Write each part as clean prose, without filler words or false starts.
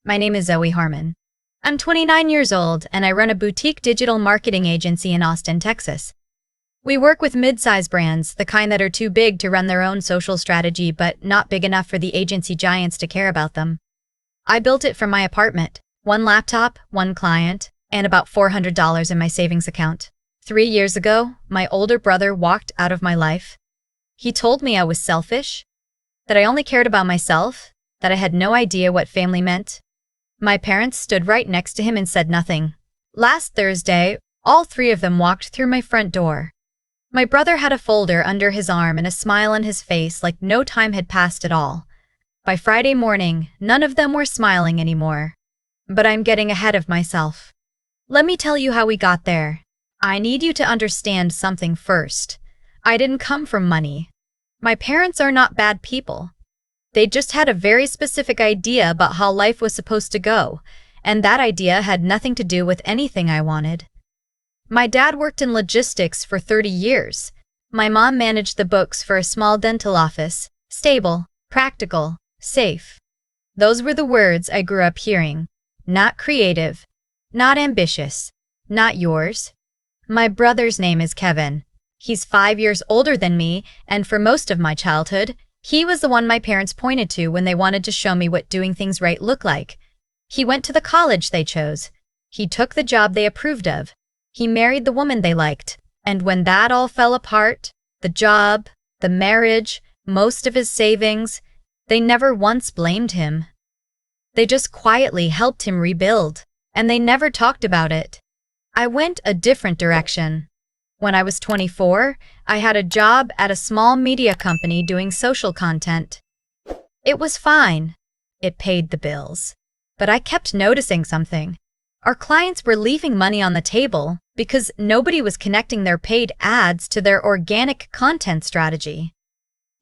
My name is Zoe Harmon. I'm 29 years old and I run a boutique digital marketing agency in Austin, Texas. We work with mid-size brands, the kind that are too big to run their own social strategy but not big enough for the agency giants to care about them. I built it from my apartment, one laptop, one client, and about $400 in my savings account. 3 years ago, my older brother walked out of my life. He told me I was selfish, that I only cared about myself, that I had no idea what family meant. My parents stood right next to him and said nothing. Last Thursday, all three of them walked through my front door. My brother had a folder under his arm and a smile on his face like no time had passed at all. By Friday morning, none of them were smiling anymore. But I'm getting ahead of myself. Let me tell you how we got there. I need you to understand something first. I didn't come from money. My parents are not bad people. They just had a very specific idea about how life was supposed to go, and that idea had nothing to do with anything I wanted. My dad worked in logistics for 30 years. My mom managed the books for a small dental office. Stable, practical, safe. Those were the words I grew up hearing. Not creative, not ambitious, not yours. My brother's name is Kevin. He's 5 years older than me, and for most of my childhood, he was the one my parents pointed to when they wanted to show me what doing things right looked like. He went to the college they chose. He took the job they approved of. He married the woman they liked. And when that all fell apart, the job, the marriage, most of his savings, they never once blamed him. They just quietly helped him rebuild, and they never talked about it. I went a different direction. When I was 24, I had a job at a small media company doing social content. It was fine. It paid the bills. But I kept noticing something. Our clients were leaving money on the table because nobody was connecting their paid ads to their organic content strategy.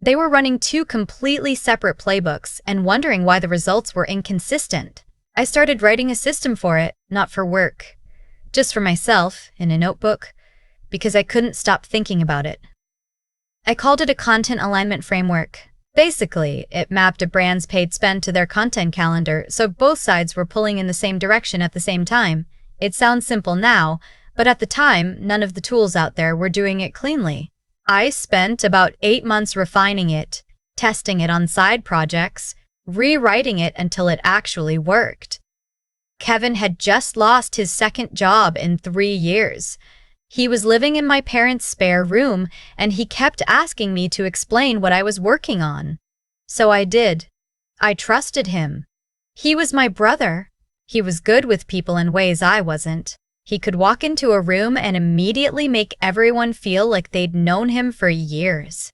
They were running two completely separate playbooks and wondering why the results were inconsistent. I started writing a system for it, not for work. Just for myself, in a notebook, because I couldn't stop thinking about it. I called it a content alignment framework. Basically, it mapped a brand's paid spend to their content calendar, so both sides were pulling in the same direction at the same time. It sounds simple now, but at the time, none of the tools out there were doing it cleanly. I spent about 8 months refining it, testing it on side projects, rewriting it until it actually worked. Kevin had just lost his second job in 3 years. He was living in my parents' spare room, and he kept asking me to explain what I was working on. So I did. I trusted him. He was my brother. He was good with people in ways I wasn't. He could walk into a room and immediately make everyone feel like they'd known him for years.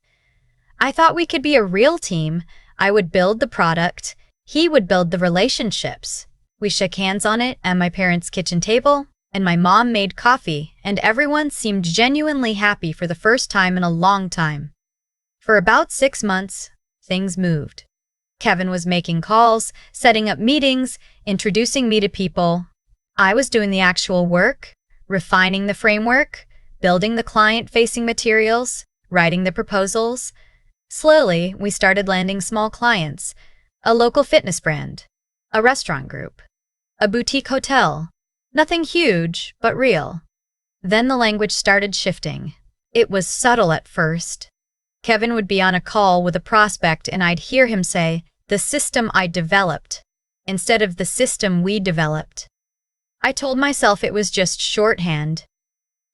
I thought we could be a real team. I would build the product. He would build the relationships. We shook hands on it at my parents' kitchen table, and my mom made coffee, and everyone seemed genuinely happy for the first time in a long time. For about 6 months, things moved. Kevin was making calls, setting up meetings, introducing me to people. I was doing the actual work, refining the framework, building the client-facing materials, writing the proposals. Slowly, we started landing small clients, a local fitness brand, a restaurant group, a boutique hotel. Nothing huge, but real. Then the language started shifting. It was subtle at first. Kevin would be on a call with a prospect and I'd hear him say, "the system I developed," instead of "the system we developed." I told myself it was just shorthand,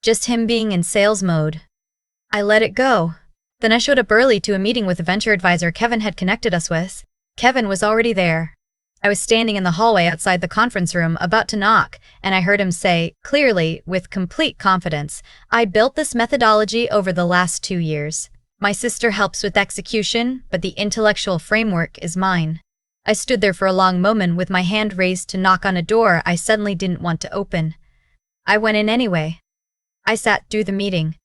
just him being in sales mode. I let it go. Then I showed up early to a meeting with a venture advisor Kevin had connected us with. Kevin was already there. I was standing in the hallway outside the conference room, about to knock, and I heard him say, clearly, with complete confidence, "I built this methodology over the last 2 years. My sister helps with execution, but the intellectual framework is mine." I stood there for a long moment with my hand raised to knock on a door I suddenly didn't want to open. I went in anyway. I sat through the meeting.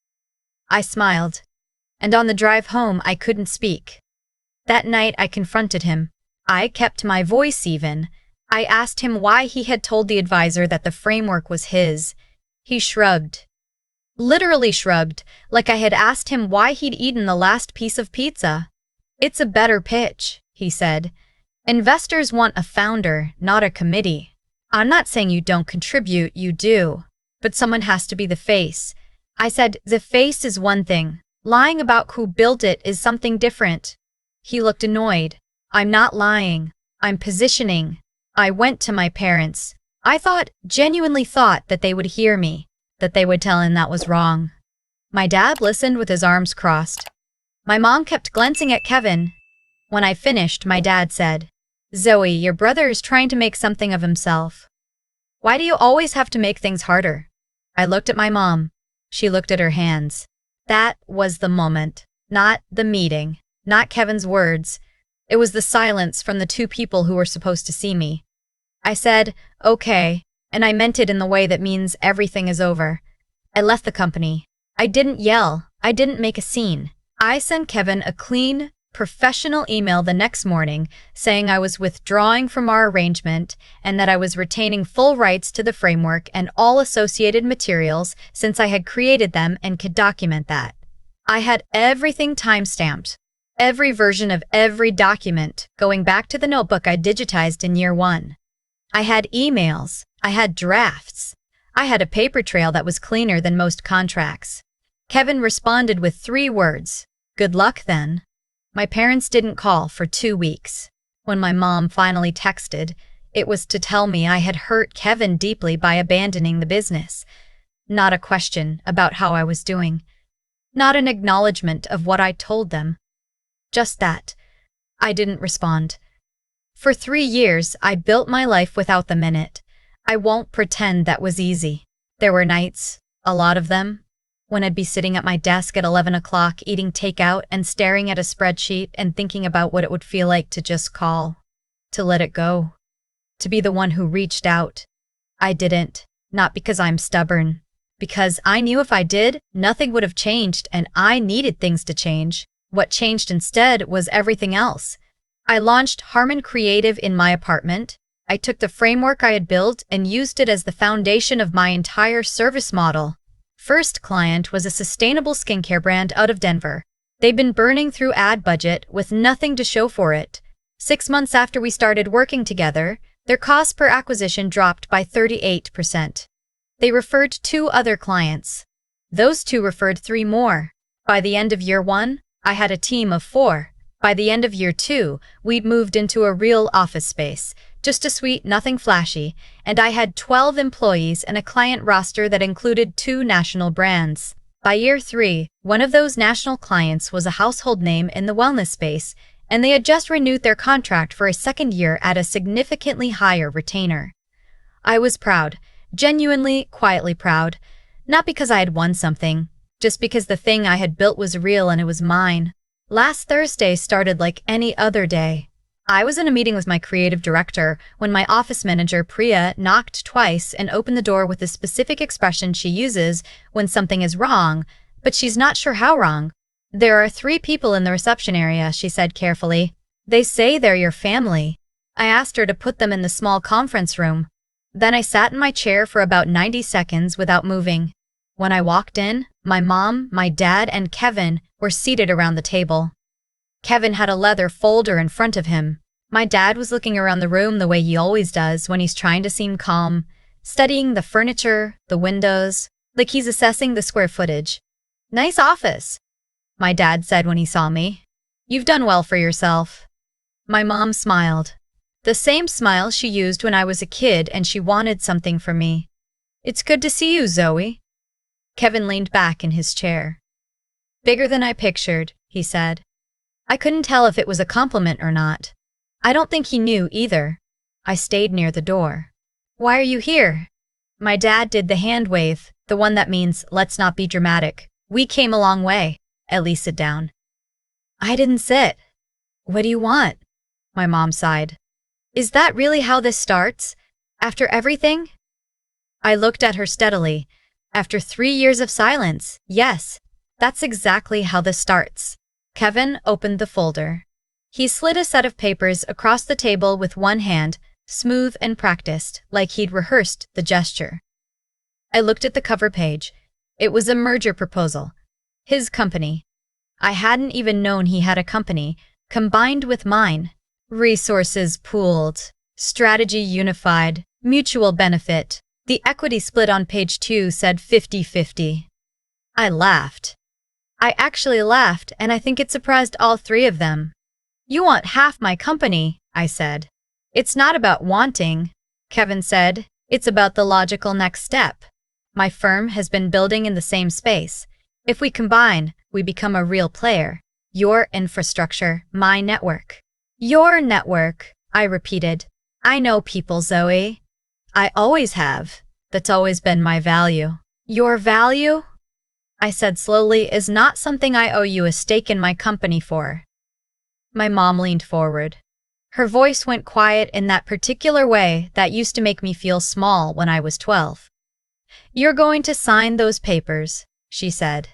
I smiled. And on the drive home, I couldn't speak. That night, I confronted him. I kept my voice even. I asked him why he had told the advisor that the framework was his. He shrugged. Literally shrugged, like I had asked him why he'd eaten the last piece of pizza. "It's a better pitch," he said. Investors want a founder, not a committee. I'm not saying you don't contribute, you do. But someone has to be the face. I said, the face is one thing. Lying about who built it is something different. He looked annoyed. I'm not lying. I'm positioning. I went to my parents. I genuinely thought that they would hear me, that they would tell him that was wrong. My dad listened with his arms crossed. My mom kept glancing at Kevin. When I finished, my dad said, Zoe, your brother is trying to make something of himself. Why do you always have to make things harder? I looked at my mom. She looked at her hands. That was the moment. Not the meeting. Not Kevin's words. It was the silence from the two people who were supposed to see me. I said, okay, and I meant it in the way that means everything is over. I left the company. I didn't yell. I didn't make a scene. I sent Kevin a clean, professional email the next morning saying I was withdrawing from our arrangement and that I was retaining full rights to the framework and all associated materials since I had created them and could document that. I had everything time-stamped, every version of every document, going back to the notebook I digitized in year 1. I had emails. I had drafts. I had a paper trail that was cleaner than most contracts. Kevin responded with 3 words, "Good luck then." My parents didn't call for 2 weeks. When my mom finally texted, it was to tell me I had hurt Kevin deeply by abandoning the business. Not a question about how I was doing. Not an acknowledgement of what I told them. Just that. I didn't respond. For 3 years, I built my life without them in it. I won't pretend that was easy. There were nights, a lot of them, when I'd be sitting at my desk at 11 o'clock eating takeout and staring at a spreadsheet and thinking about what it would feel like to just call, to let it go, to be the one who reached out. I didn't, not because I'm stubborn, because I knew if I did, nothing would have changed and I needed things to change. What changed instead was everything else. I launched Harmon Creative in my apartment. I took the framework I had built and used it as the foundation of my entire service model. First client was a sustainable skincare brand out of Denver. They'd been burning through ad budget with nothing to show for it. 6 months after we started working together, their cost per acquisition dropped by 38%. They referred 2 other clients. Those 2 referred 3 more. By the end of year 1, I had a team of 4. By the end of year 2, we'd moved into a real office space, just a suite, nothing flashy, and I had 12 employees and a client roster that included 2 national brands. By year 3, one of those national clients was a household name in the wellness space, and they had just renewed their contract for a 2nd year at a significantly higher retainer. I was proud, genuinely, quietly proud, not because I had won something, just because the thing I had built was real and it was mine. Last Thursday started like any other day. I was in a meeting with my creative director when my office manager, Priya, knocked twice and opened the door with the specific expression she uses when something is wrong, but she's not sure how wrong. There are 3 people in the reception area, she said carefully. They say they're your family. I asked her to put them in the small conference room. Then I sat in my chair for about 90 seconds without moving. When I walked in, my mom, my dad, and Kevin were seated around the table. Kevin had a leather folder in front of him. My dad was looking around the room the way he always does when he's trying to seem calm, studying the furniture, the windows, like he's assessing the square footage. "Nice office," my dad said when he saw me. "You've done well for yourself." My mom smiled. The same smile she used when I was a kid and she wanted something from me. "It's good to see you, Zoe." Kevin leaned back in his chair. "Bigger than I pictured," he said. I couldn't tell if it was a compliment or not. I don't think he knew either. I stayed near the door. "Why are you here?" My dad did the hand wave, the one that means, let's not be dramatic. "We came a long way. At least sit down." I didn't sit. "What do you want?" My mom sighed. "Is that really how this starts? After everything?" I looked at her steadily. After 3 years of silence, yes, that's exactly how this starts. Kevin opened the folder. He slid a set of papers across the table with one hand, smooth and practiced, like he'd rehearsed the gesture. I looked at the cover page. It was a merger proposal. His company. I hadn't even known he had a company, combined with mine. Resources pooled. Strategy unified. Mutual benefit. The equity split on page 2 said 50-50. I laughed. I actually laughed, and I think it surprised all three of them. You want half my company, I said. It's not about wanting, Kevin said. It's about the logical next step. My firm has been building in the same space. If we combine, we become a real player. Your infrastructure, my network. Your network, I repeated. I know people, Zoe. I always have. That's always been my value. Your value? I said slowly, is not something I owe you a stake in my company for. My mom leaned forward. Her voice went quiet in that particular way that used to make me feel small when I was 12. You're going to sign those papers, she said.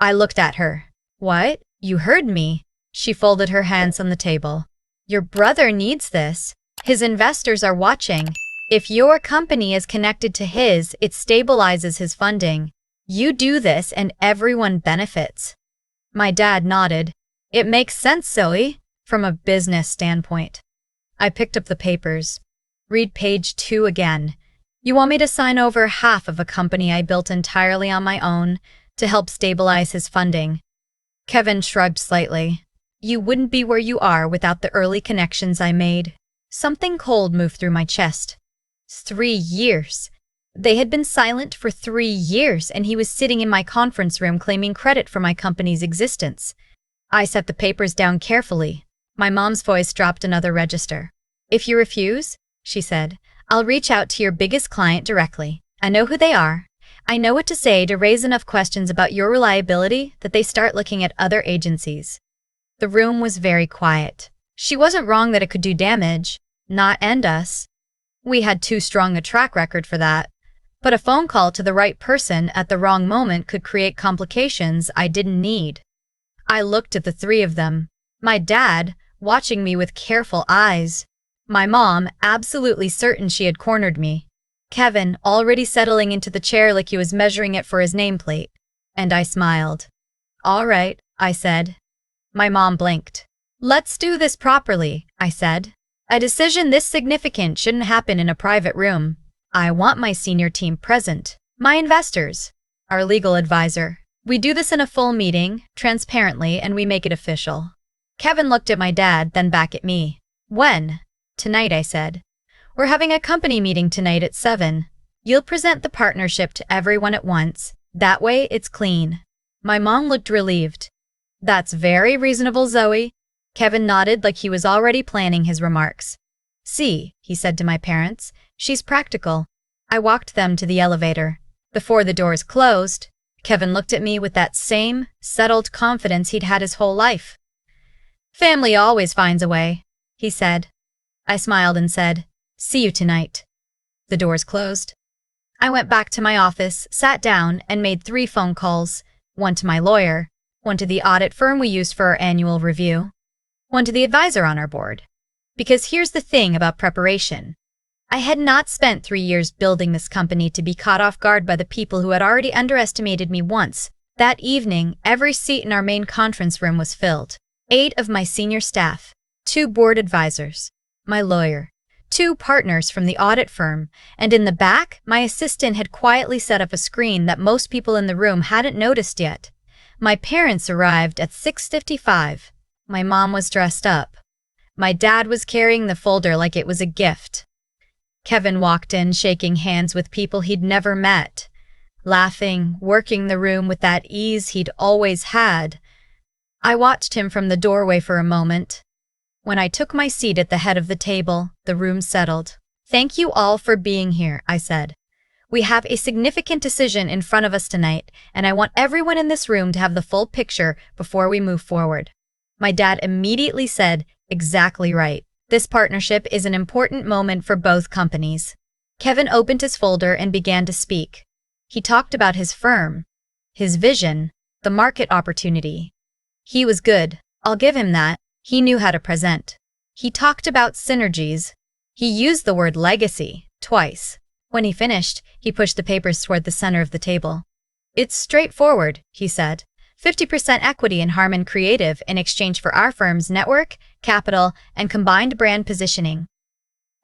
I looked at her. What? You heard me. She folded her hands on the table. Your brother needs this. His investors are watching. If your company is connected to his, it stabilizes his funding. You do this and everyone benefits. My dad nodded. It makes sense, Zoe, from a business standpoint. I picked up the papers. Read page 2 again. You want me to sign over half of a company I built entirely on my own to help stabilize his funding. Kevin shrugged slightly. You wouldn't be where you are without the early connections I made. Something cold moved through my chest. 3 years. They had been silent for 3 years, and he was sitting in my conference room claiming credit for my company's existence. I set the papers down carefully. My mom's voice dropped another register. If you refuse, she said, I'll reach out to your biggest client directly. I know who they are. I know what to say to raise enough questions about your reliability that they start looking at other agencies. The room was very quiet. She wasn't wrong that it could do damage, not end us. We had too strong a track record for that. But a phone call to the right person at the wrong moment could create complications I didn't need. I looked at the three of them. My dad, watching me with careful eyes. My mom, absolutely certain she had cornered me. Kevin, already settling into the chair like he was measuring it for his nameplate. And I smiled. All right, I said. My mom blinked. Let's do this properly, I said. A decision this significant shouldn't happen in a private room. I want my senior team present, my investors, our legal advisor. We do this in a full meeting, transparently, and we make it official. Kevin looked at my dad, then back at me. When? Tonight, I said. We're having a company meeting tonight at 7. You'll present the partnership to everyone at once. That way, it's clean. My mom looked relieved. That's very reasonable, Zoe. Kevin nodded like he was already planning his remarks. See, he said to my parents, she's practical. I walked them to the elevator. Before the doors closed, Kevin looked at me with that same, settled confidence he'd had his whole life. Family always finds a way, he said. I smiled and said, see you tonight. The doors closed. I went back to my office, sat down, and made 3 phone calls, one to my lawyer, one to the audit firm we used for our annual review, one to the advisor on our board. Because here's the thing about preparation. I had not spent 3 years building this company to be caught off guard by the people who had already underestimated me once. That evening, every seat in our main conference room was filled. 8 of my senior staff, 2 board advisors, my lawyer, 2 partners from the audit firm, and in the back, my assistant had quietly set up a screen that most people in the room hadn't noticed yet. My parents arrived at 6:55. My mom was dressed up. My dad was carrying the folder like it was a gift. Kevin walked in shaking hands with people he'd never met, laughing, working the room with that ease he'd always had. I watched him from the doorway for a moment. When I took my seat at the head of the table, the room settled. Thank you all for being here, I said. We have a significant decision in front of us tonight, and I want everyone in this room to have the full picture before we move forward. My dad immediately said, exactly right. This partnership is an important moment for both companies. Kevin opened his folder and began to speak. He talked about his firm, his vision, the market opportunity. He was good. I'll give him that. He knew how to present. He talked about synergies. He used the word legacy twice. When he finished, he pushed the papers toward the center of the table. It's straightforward, he said. 50% equity in Harmon Creative in exchange for our firm's network, capital, and combined brand positioning.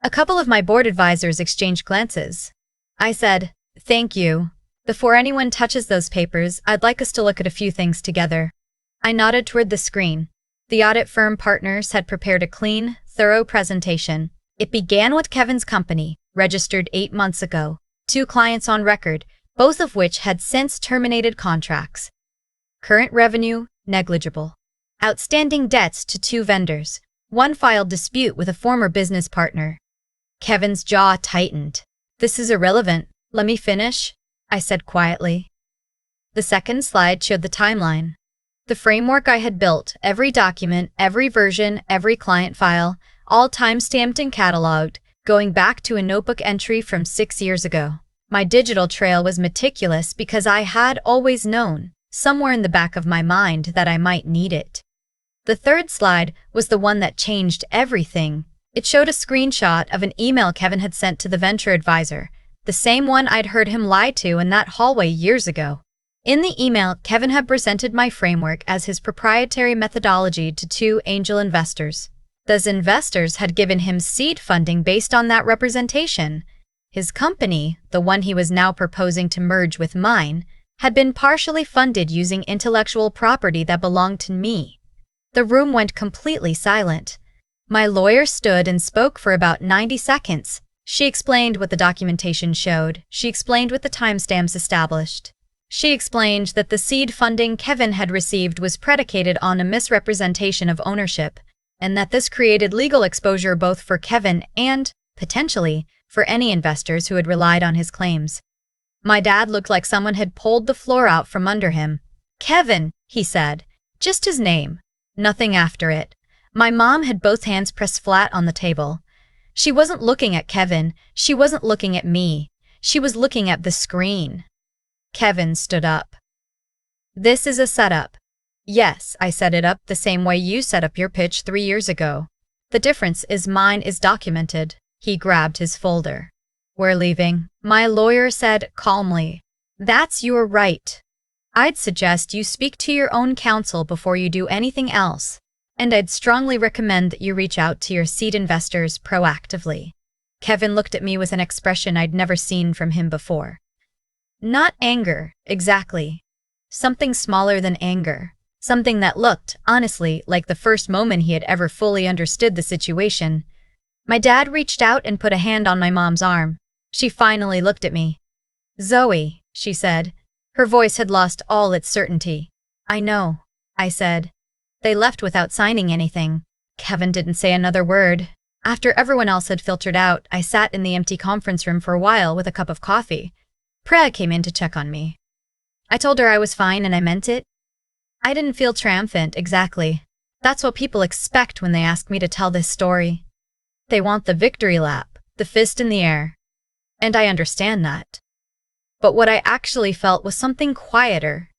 A couple of my board advisors exchanged glances. I said, "Thank you. Before anyone touches those papers, I'd like us to look at a few things together." I nodded toward the screen. The audit firm partners had prepared a clean, thorough presentation. It began with Kevin's company, registered 8 months ago, 2 clients on record, both of which had since terminated contracts. Current revenue, negligible. Outstanding debts to 2 vendors. 1 filed dispute with a former business partner. Kevin's jaw tightened. "This is irrelevant. Let me finish," I said quietly. The second slide showed the timeline. The framework I had built, every document, every version, every client file, all time-stamped and cataloged, going back to a notebook entry from 6 years ago. My digital trail was meticulous because I had always known, somewhere in the back of my mind, that I might need it. The third slide was the one that changed everything. It showed a screenshot of an email Kevin had sent to the venture advisor, the same one I'd heard him lie to in that hallway years ago. In the email, Kevin had presented my framework as his proprietary methodology to 2 angel investors. Those investors had given him seed funding based on that representation. His company, the one he was now proposing to merge with mine, had been partially funded using intellectual property that belonged to me. The room went completely silent. My lawyer stood and spoke for about 90 seconds. She explained what the documentation showed. She explained what the timestamps established. She explained that the seed funding Kevin had received was predicated on a misrepresentation of ownership, and that this created legal exposure both for Kevin and, potentially, for any investors who had relied on his claims. My dad looked like someone had pulled the floor out from under him. "Kevin," he said. Just his name. Nothing after it. My mom had both hands pressed flat on the table. She wasn't looking at Kevin. She wasn't looking at me. She was looking at the screen. Kevin stood up. "This is a setup." "Yes, I set it up the same way you set up your pitch 3 years ago. The difference is mine is documented." He grabbed his folder. "We're leaving," my lawyer said calmly. "That's your right. I'd suggest you speak to your own counsel before you do anything else, and I'd strongly recommend that you reach out to your seed investors proactively." Kevin looked at me with an expression I'd never seen from him before. Not anger, exactly. Something smaller than anger. Something that looked, honestly, like the first moment he had ever fully understood the situation. My dad reached out and put a hand on my mom's arm. She finally looked at me. "Zoe," she said. Her voice had lost all its certainty. "I know," I said. They left without signing anything. Kevin didn't say another word. After everyone else had filtered out, I sat in the empty conference room for a while with a cup of coffee. Priya came in to check on me. I told her I was fine and I meant it. I didn't feel triumphant, exactly. That's what people expect when they ask me to tell this story. They want the victory lap, the fist in the air. And I understand that. But what I actually felt was something quieter.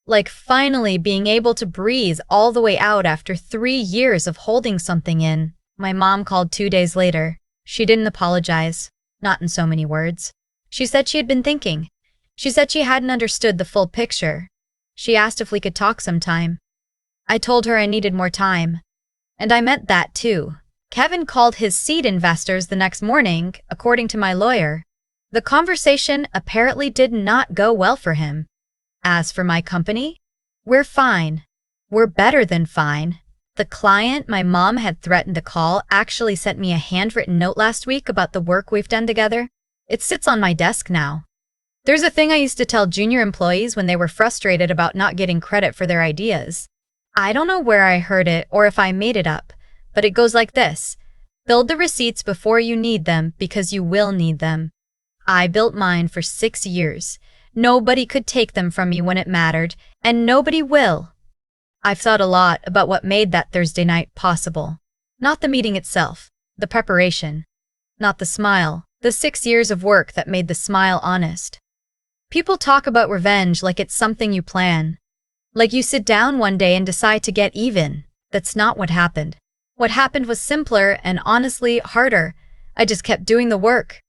Like finally being able to breathe all the way out after 3 years of holding something in. My mom called 2 days later. She didn't apologize. Not in so many words. She said she had been thinking. She said she hadn't understood the full picture. She asked if we could talk sometime. I told her I needed more time. And I meant that too. Kevin called his seed investors the next morning, according to my lawyer. The conversation apparently did not go well for him. As for my company, we're fine. We're better than fine. The client my mom had threatened to call actually sent me a handwritten note last week about the work we've done together. It sits on my desk now. There's a thing I used to tell junior employees when they were frustrated about not getting credit for their ideas. I don't know where I heard it or if I made it up, but it goes like this. Build the receipts before you need them because you will need them. I built mine for 6 years. Nobody could take them from me when it mattered, and nobody will. I've thought a lot about what made that Thursday night possible. Not the meeting itself, the preparation. Not the smile, the 6 years of work that made the smile honest. People talk about revenge like it's something you plan. Like you sit down one day and decide to get even. That's not what happened. What happened was simpler and honestly harder. I just kept doing the work.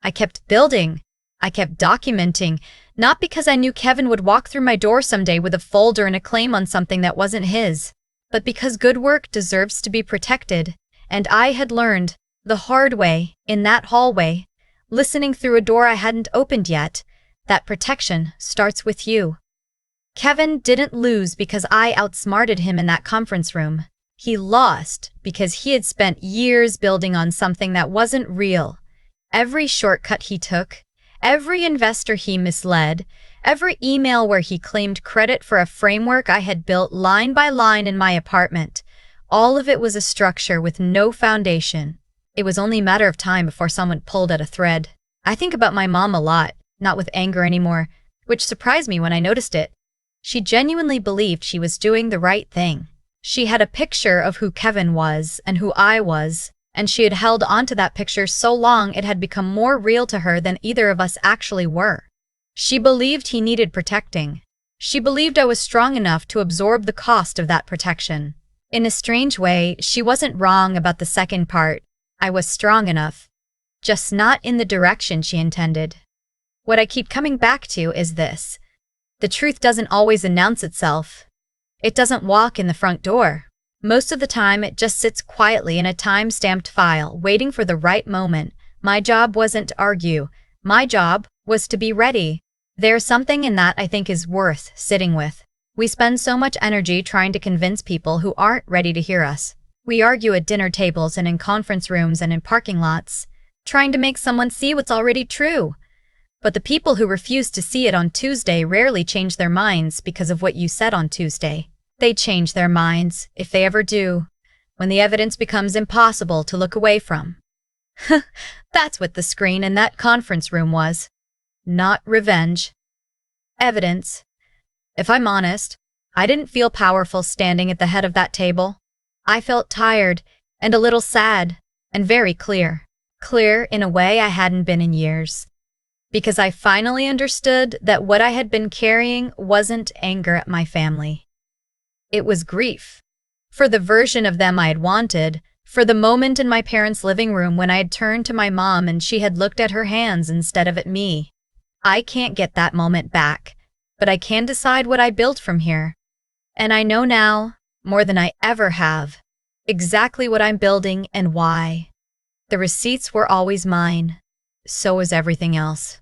I kept building. I kept documenting, not because I knew Kevin would walk through my door someday with a folder and a claim on something that wasn't his. but because good work deserves to be protected, and I had learned, the hard way, in that hallway, listening through a door I hadn't opened yet, that protection starts with you. Kevin didn't lose because I outsmarted him in that conference room. He lost because he had spent years building on something that wasn't real. Every shortcut he took, every investor he misled, every email where he claimed credit for a framework I had built line by line in my apartment, all of it was a structure with no foundation. It was only a matter of time before someone pulled at a thread. I think about my mom a lot, not with anger anymore, which surprised me when I noticed it. She genuinely believed she was doing the right thing. She had a picture of who Kevin was and who I was, and she had held onto that picture so long it had become more real to her than either of us actually were. She believed he needed protecting. She believed I was strong enough to absorb the cost of that protection. In a strange way, she wasn't wrong about the second part. I was strong enough, just not in the direction she intended. What I keep coming back to is this. The truth doesn't always announce itself. It doesn't walk in the front door. Most of the time, it just sits quietly in a time-stamped file, waiting for the right moment. My job wasn't to argue. My job was to be ready. There's something in that I think is worth sitting with. We spend so much energy trying to convince people who aren't ready to hear us. We argue at dinner tables and in conference rooms and in parking lots, trying to make someone see what's already true. But the people who refuse to see it on Tuesday rarely change their minds because of what you said on Tuesday. They change their minds, if they ever do, when the evidence becomes impossible to look away from. That's what the screen in that conference room was. Not revenge. Evidence. If I'm honest, I didn't feel powerful standing at the head of that table. I felt tired and a little sad and very clear. Clear in a way I hadn't been in years. Because I finally understood that what I had been carrying wasn't anger at my family. It was grief. For the version of them I had wanted, for the moment in my parents' living room when I had turned to my mom and she had looked at her hands instead of at me. I can't get that moment back, but I can decide what I built from here. And I know now, more than I ever have, exactly what I'm building and why. The receipts were always mine. So was everything else.